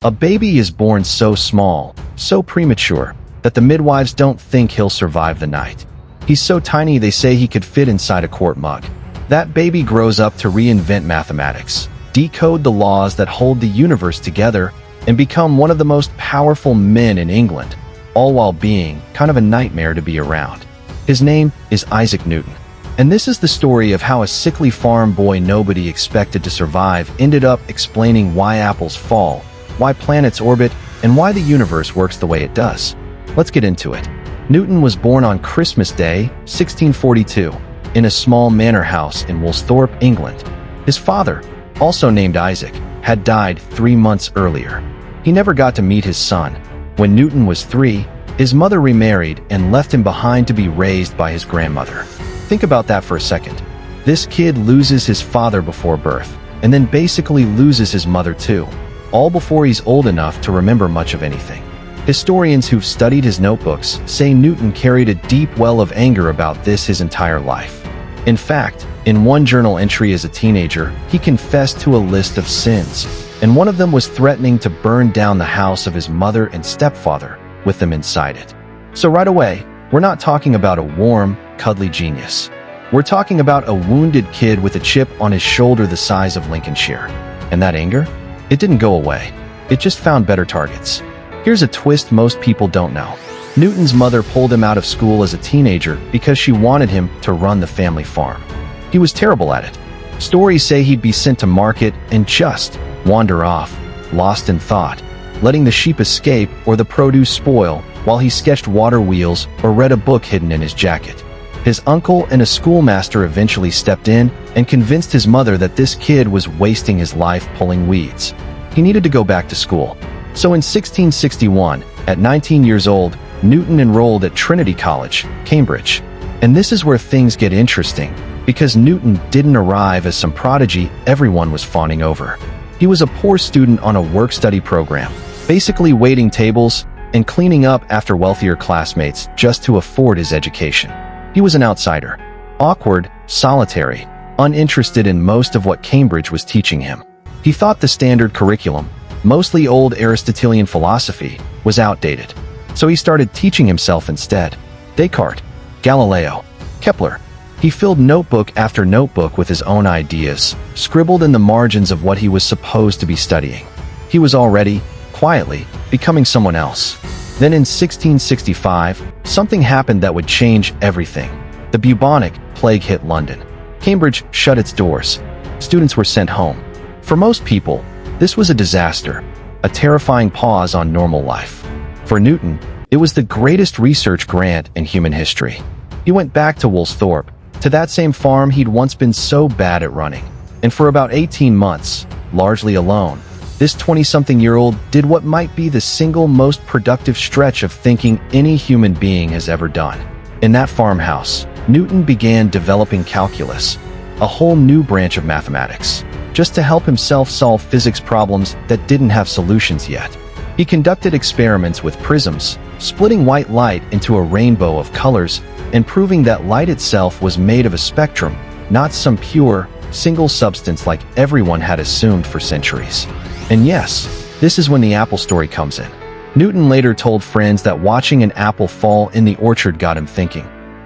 A baby is born so small, so premature, that the midwives don't think he'll survive the night. He's so tiny they say he could fit inside a quart mug. That baby grows up to reinvent mathematics, decode the laws that hold the universe together, and become one of the most powerful men in England, all while being kind of a nightmare to be around. His name is Isaac Newton. And this is the story of how a sickly farm boy nobody expected to survive ended up explaining why apples fall, why planets orbit, and why the universe works the way it does. Let's get into it. Newton was born on Christmas Day, 1642, in a small manor house in Woolsthorpe, England. His father, also named Isaac, had died 3 months earlier. He never got to meet his son. When Newton was 3, his mother remarried and left him behind to be raised by his grandmother. Think about that for a second. This kid loses his father before birth, and then basically loses his mother too, all before he's old enough to remember much of anything. Historians who've studied his notebooks say Newton carried a deep well of anger about this his entire life. In fact, in one journal entry as a teenager, he confessed to a list of sins, and one of them was threatening to burn down the house of his mother and stepfather with them inside it. So right away, we're not talking about a warm, cuddly genius. We're talking about a wounded kid with a chip on his shoulder the size of Lincolnshire. And that anger? It didn't go away. It just found better targets. Here's a twist most people don't know. Newton's mother pulled him out of school as a teenager because she wanted him to run the family farm. He was terrible at it. Stories say he'd be sent to market and just wander off, lost in thought, letting the sheep escape or the produce spoil while he sketched water wheels or read a book hidden in his jacket. His uncle and a schoolmaster eventually stepped in and convinced his mother that this kid was wasting his life pulling weeds. He needed to go back to school. So in 1661, at 19 years old, Newton enrolled at Trinity College, Cambridge. And this is where things get interesting, because Newton didn't arrive as some prodigy everyone was fawning over. He was a poor student on a work-study program, basically waiting tables and cleaning up after wealthier classmates just to afford his education. He was an outsider, awkward, solitary, uninterested in most of what Cambridge was teaching him. He thought the standard curriculum, mostly old Aristotelian philosophy, was outdated. So he started teaching himself instead. Descartes, Galileo, Kepler. He filled notebook after notebook with his own ideas, scribbled in the margins of what he was supposed to be studying. He was already, quietly, becoming someone else. Then in 1665, something happened that would change everything. The bubonic plague hit London. Cambridge shut its doors. Students were sent home. For most people, this was a disaster, a terrifying pause on normal life. For Newton, it was the greatest research grant in human history. He went back to Woolsthorpe, to that same farm he'd once been so bad at running. And for about 18 months, largely alone, this 20-something-year-old did what might be the single most productive stretch of thinking any human being has ever done. In that farmhouse, Newton began developing calculus, a whole new branch of mathematics, just to help himself solve physics problems that didn't have solutions yet. He conducted experiments with prisms, splitting white light into a rainbow of colors and proving that light itself was made of a spectrum, not some pure, single substance like everyone had assumed for centuries. And yes, this is when the apple story comes in. Newton later told friends that watching an apple fall in the orchard got him thinking,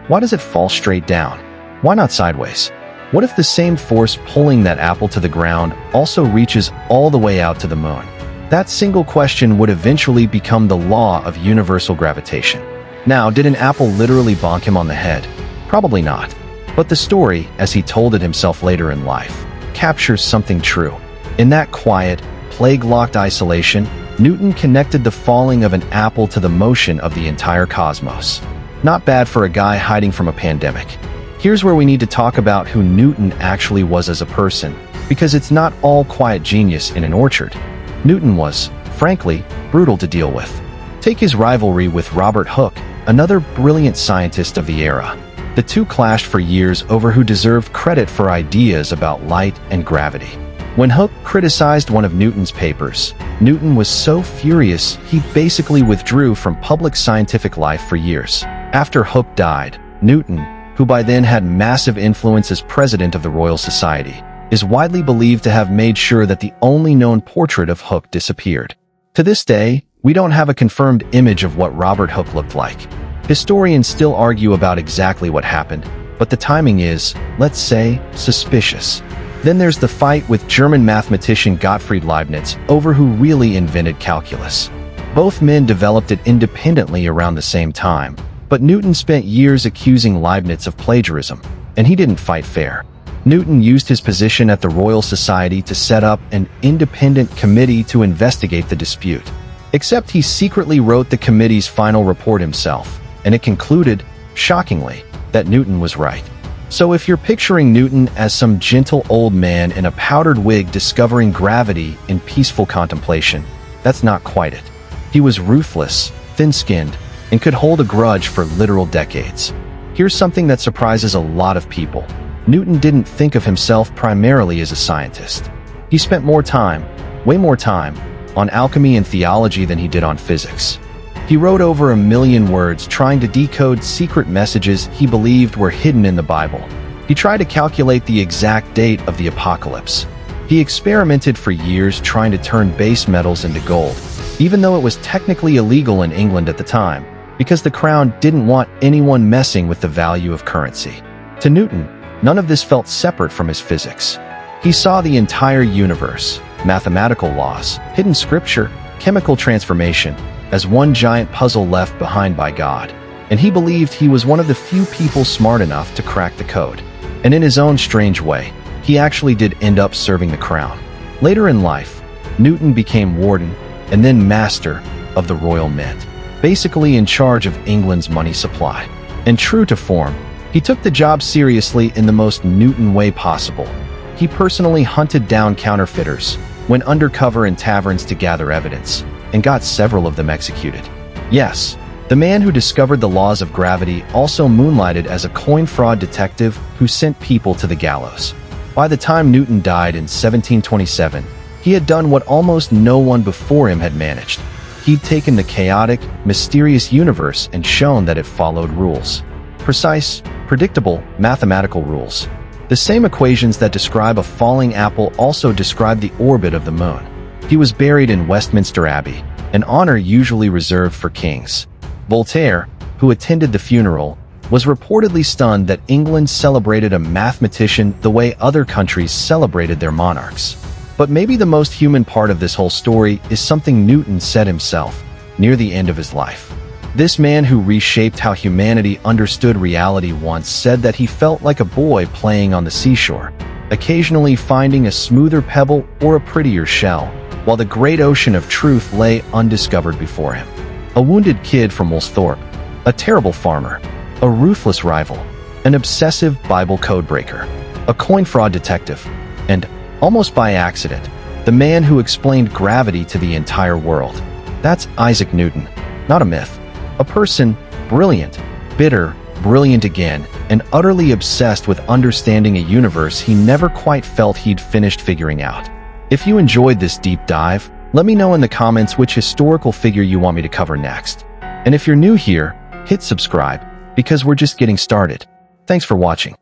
why does it fall straight down? Why not sideways? What if the same force pulling that apple to the ground also reaches all the way out to the moon? That single question would eventually become the law of universal gravitation. Now, did an apple literally bonk him on the head? Probably not. But the story, as he told it himself later in life, captures something true. In that quiet, plague-locked isolation, Newton connected the falling of an apple to the motion of the entire cosmos. Not bad for a guy hiding from a pandemic. Here's where we need to talk about who Newton actually was as a person, because it's not all quiet genius in an orchard. Newton was, frankly, brutal to deal with. Take his rivalry with Robert Hooke, another brilliant scientist of the era. The two clashed for years over who deserved credit for ideas about light and gravity. When Hooke criticized one of Newton's papers, Newton was so furious he basically withdrew from public scientific life for years. After Hooke died, Newton, who by then had massive influence as president of the Royal Society, is widely believed to have made sure that the only known portrait of Hooke disappeared. To this day, we don't have a confirmed image of what Robert Hooke looked like. Historians still argue about exactly what happened, but the timing is, let's say, suspicious. Then there's the fight with German mathematician Gottfried Leibniz over who really invented calculus. Both men developed it independently around the same time, but Newton spent years accusing Leibniz of plagiarism, and he didn't fight fair. Newton used his position at the Royal Society to set up an independent committee to investigate the dispute. Except he secretly wrote the committee's final report himself, and it concluded, shockingly, that Newton was right. So if you're picturing Newton as some gentle old man in a powdered wig discovering gravity in peaceful contemplation, that's not quite it. He was ruthless, thin-skinned, and could hold a grudge for literal decades. Here's something that surprises a lot of people. Newton didn't think of himself primarily as a scientist. He spent more time, way more time, on alchemy and theology than he did on physics. He wrote over 1 million words trying to decode secret messages he believed were hidden in the Bible. He tried to calculate the exact date of the apocalypse. He experimented for years trying to turn base metals into gold, even though it was technically illegal in England at the time, because the crown didn't want anyone messing with the value of currency. To Newton, none of this felt separate from his physics. He saw the entire universe, mathematical laws, hidden scripture, chemical transformation, as one giant puzzle left behind by God, and he believed he was one of the few people smart enough to crack the code. And in his own strange way, he actually did end up serving the crown. Later in life, Newton became warden and then master of the Royal Mint, basically in charge of England's money supply. And true to form, he took the job seriously in the most Newton way possible. He personally hunted down counterfeiters, went undercover in taverns to gather evidence, and got several of them executed. Yes, the man who discovered the laws of gravity also moonlighted as a coin fraud detective who sent people to the gallows. By the time Newton died in 1727, he had done what almost no one before him had managed. He'd taken the chaotic, mysterious universe and shown that it followed rules. Precise, predictable, mathematical rules. The same equations that describe a falling apple also describe the orbit of the moon. He was buried in Westminster Abbey, an honor usually reserved for kings. Voltaire, who attended the funeral, was reportedly stunned that England celebrated a mathematician the way other countries celebrated their monarchs. But maybe the most human part of this whole story is something Newton said himself, near the end of his life. This man who reshaped how humanity understood reality once said that he felt like a boy playing on the seashore, occasionally finding a smoother pebble or a prettier shell, while the great ocean of truth lay undiscovered before him. A wounded kid from Woolsthorpe, a terrible farmer, a ruthless rival, an obsessive Bible codebreaker, a coin fraud detective, and, almost by accident, the man who explained gravity to the entire world. That's Isaac Newton, not a myth. A person, brilliant, bitter, brilliant again, and utterly obsessed with understanding a universe he never quite felt he'd finished figuring out. If you enjoyed this deep dive, let me know in the comments which historical figure you want me to cover next. And if you're new here, hit subscribe, because we're just getting started. Thanks for watching.